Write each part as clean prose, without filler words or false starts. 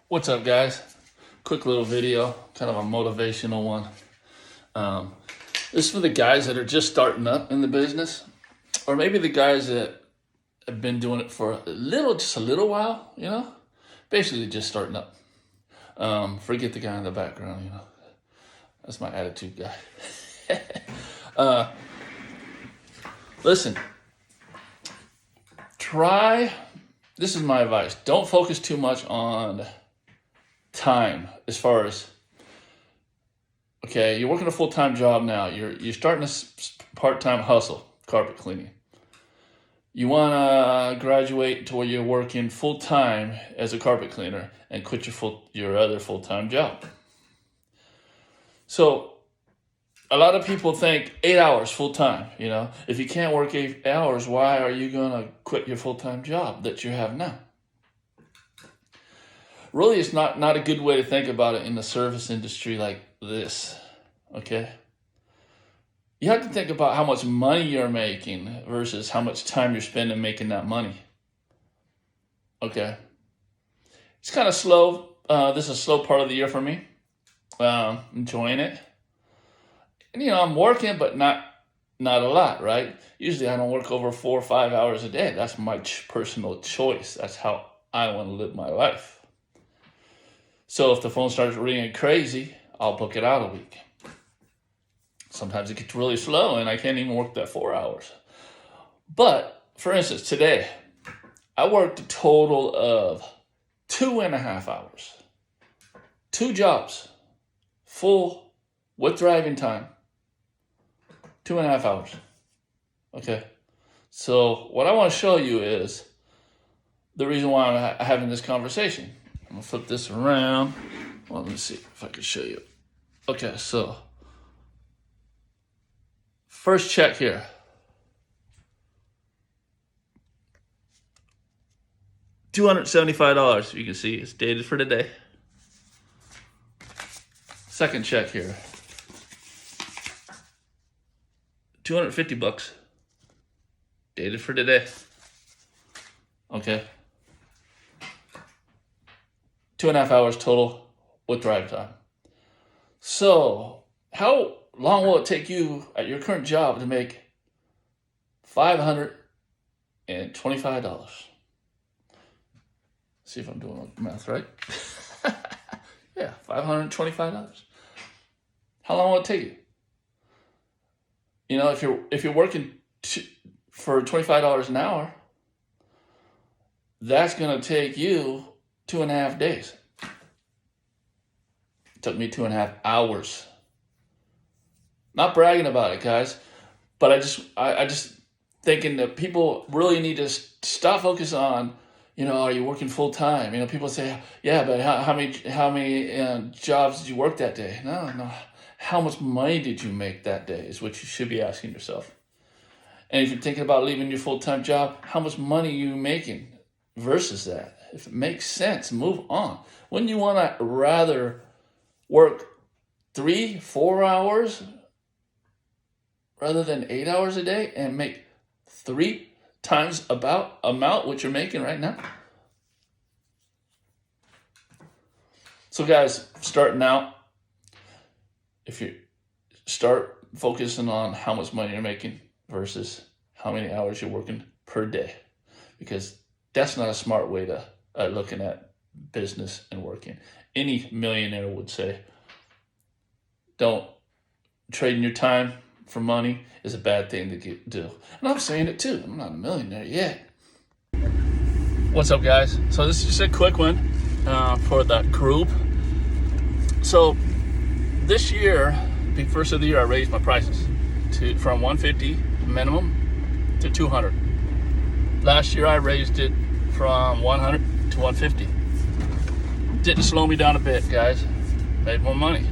What's up, guys? Quick little video, kind of a motivational one. This is for the guys that are just starting up in the business, or maybe the guys that have been doing it for just a little while, basically just starting up. Forget the guy in the background, that's my attitude guy. Listen, this is my advice. Don't focus too much on time as far as, okay, you're working a full-time job now. You're starting a part-time hustle, carpet cleaning. You want to graduate to where you're working full-time as a carpet cleaner and quit your other full-time job. So a lot of people think 8 hours full-time. If you can't work 8 hours, why are you going to quit your full-time job that you have now? Really, it's not a good way to think about it in the service industry like this, okay? You have to think about how much money you're making versus how much time you're spending making that money, okay? It's kind of slow. This is a slow part of the year for me. Enjoying it. And, I'm working, but not a lot, right? Usually I don't work over 4 or 5 hours a day. That's my personal choice. That's how I want to live my life. So if the phone starts ringing crazy, I'll book it out a week. Sometimes it gets really slow and I can't even work that 4 hours. But for instance, today, I worked a total of 2.5 hours. 2 jobs, full with driving time. 2.5 hours. Okay. So what I want to show you is the reason why I'm having this conversation. I'm gonna flip this around. Well, let me see if I can show you. Okay, so first check here. $275. You can see it's dated for today. Second check here. $250. Dated for today. Okay. 2.5 hours total with drive time. So how long will it take you at your current job to make $525? See if I'm doing math right. Yeah, $525. How long will it take you? If you're working for $25 an hour, that's going to take you 2.5 days. It took me 2.5 hours. Not bragging about it, guys, but I just thinking that people really need to stop focus on, are you working full time? People say, yeah, but how many jobs did you work that day? No. How much money did you make that day is what you should be asking yourself. And if you're thinking about leaving your full-time job, how much money are you making versus that? If it makes sense, move on. Wouldn't you want to rather work 3-4 hours rather than 8 hours a day and make 3 times about amount what you're making right now? So guys, starting out, if you start focusing on how much money you're making versus how many hours you're working per day, because that's not a smart way to looking at business and working. Any millionaire would say, don't trading your time for money is a bad thing to do. And I'm saying it too. I'm not a millionaire yet. What's up, guys? So this is just a quick one for the group. So this year, the first of the year, I raised my prices from $150 minimum to $200. Last year, I raised it from $100 to $150. Didn't slow me down a bit, guys. Made more money.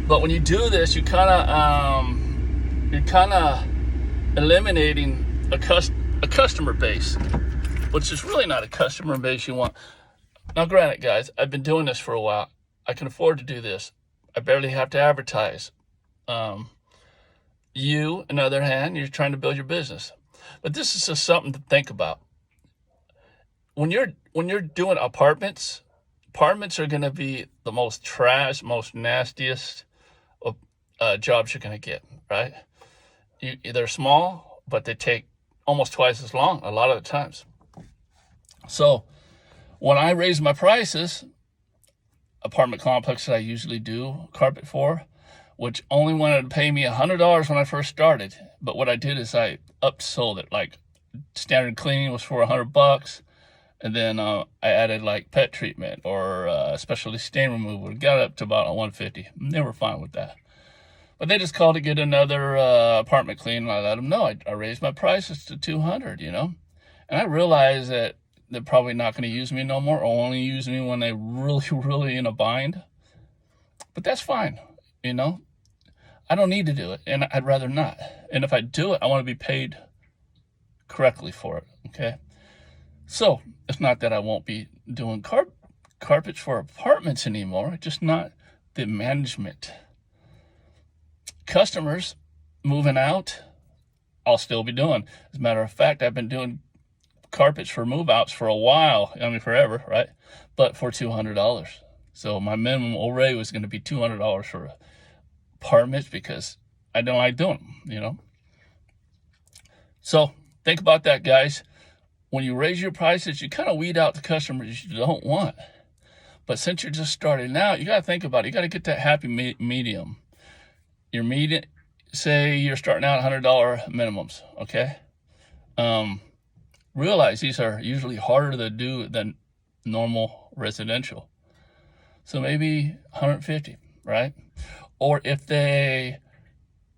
But when you do this, you're kind of eliminating a customer base, which is really not a customer base you want. Now, granted, guys, I've been doing this for a while. I can afford to do this. I barely have to advertise. You, on the other hand, you're trying to build your business. But this is just something to think about. When you're doing apartments, Apartments are going to be the most trash, most nastiest jobs you're going to get, right? They're small, but they take almost twice as long a lot of the times. So when I raise my prices, apartment complexes I usually do carpet for, which only wanted to pay me $100 when I first started. But what I did is I upsold it. Like standard cleaning was for $100, and then I added like pet treatment or specialty stain removal. It got up to about $150. They were fine with that. But they just called to get another apartment clean, and I let them know. I raised my prices to $200, And I realized that they're probably not going to use me no more, or only use me when they're really, really in a bind. But that's fine, I don't need to do it, and I'd rather not. And if I do it, I want to be paid correctly for it, okay? So it's not that I won't be doing carpets for apartments anymore, just not the management. Customers moving out, I'll still be doing. As a matter of fact, I've been doing carpets for move-outs for a while. Forever, right? But for $200. So my minimum already was going to be $200 for apartments because I don't like doing them, So think about that, guys. When you raise your prices, you kind of weed out the customers you don't want. But since you're just starting out, you got to think about it. You got to get that happy medium. Your median, say you're starting out $100 minimums, okay? Realize these are usually harder to do than normal residential. So maybe 150, right? Or if they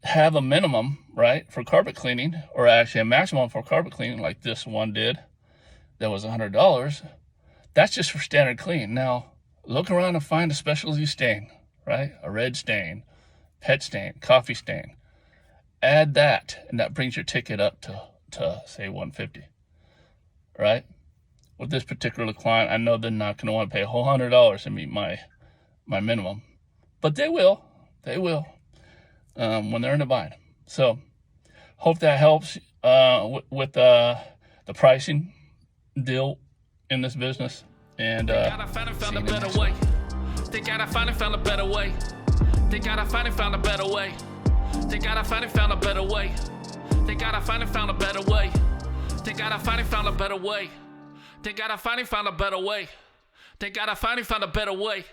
have a minimum, right, for carpet cleaning, or actually a maximum for carpet cleaning, like this one did, that was $100, that's just for standard clean. Now, look around and find a specialty stain, right? A red stain, pet stain, coffee stain. Add that, and that brings your ticket up to say $150, right? With this particular client, I know they're not going to want to pay a whole $100 to meet my minimum, but they will when they're in a bind. So hope that helps with the pricing deal in this business. And They gotta find a better way. They gotta find a better way. They gotta find a better way. They gotta find a better way. They gotta find a better way. They gotta find a better way. They gotta find a better way. They gotta find a better way.